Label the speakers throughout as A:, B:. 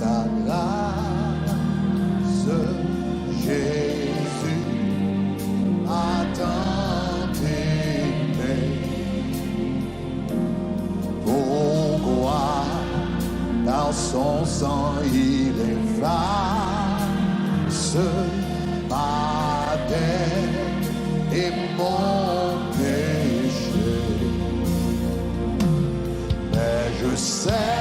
A: sa grâce, Jésus a tant aimé. Pourquoi dans son sang il efface ma dette et mon péché. Mais je sais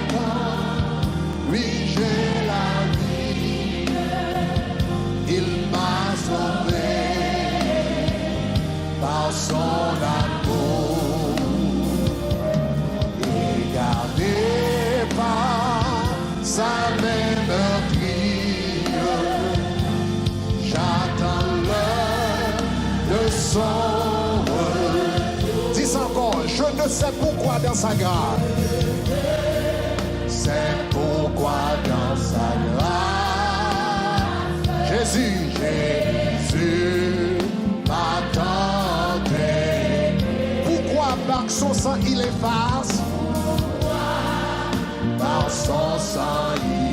A: qu'en lui j'ai la vie, il m'a sauvé par son amour et gardé par sa main meurtrière. J'attends l'heure de son retour. Dis encore, je ne sais pourquoi dans sa grâce. C'est pourquoi dans sa grâce, Jésus m'attendait. Pourquoi par son sang il efface? Par son sang il